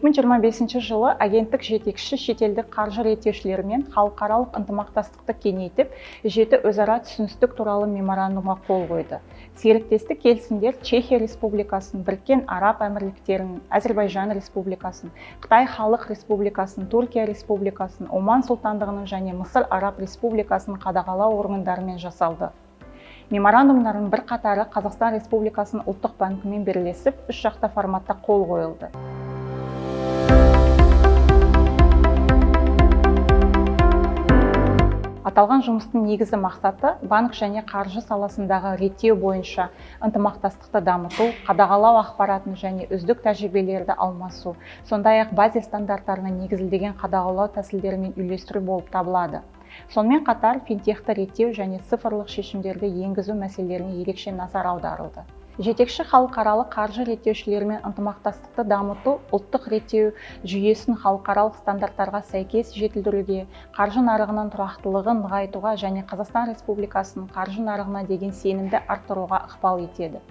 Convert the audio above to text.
2025 жылы агенттік жетекші шетелдік қаржы реттеушілерімен халықаралық ынтымақтастықты кеңейтіп, 7 өзара түсіністік туралы меморандумға қол қойды. Серіктестік келісімдер Чехия Республикасын, Біріккен Араб Әмірліктерінің, Әзербайжан Республикасын, Қытай Халық Республикасын, Түркия Республикасын, Оман Сұлтандығының және Мысыр Араб Республикасын қадағалау органдарымен жасалды. Меморандумдардың бір қатары Қазақстан Республикасының ұлттық банкімен бірлесіп, үш жақты форматта қол қойылды. Аталған жұмыстың негізгі мақсаты банк және қаржы саласындағы реттеу бойынша ынтымақтастықты дамыту, қадағалау ақпаратын және үздік тәжірибелерді алмасу, сондай-ақ базис стандарттарына негізделген қадағалау тәсілдерімен үйлестіру болып табылады. Сонымен қатар финтехті реттеу және цифрлық шешімдерді енгізу мәселелеріне ерекше назар аударылды. Жетекші халықаралық қаржы реттеушілерімен ынтымақтастықты дамыту, ұлттық реттеу жүйесін халықаралық стандарттарға сәйкес жетілдіруге, қаржы нарығының тұрақтылығын нығайтуға және Қазақстан Республикасының қаржы нарығына деген сенімді арттыруға ықпал етеді.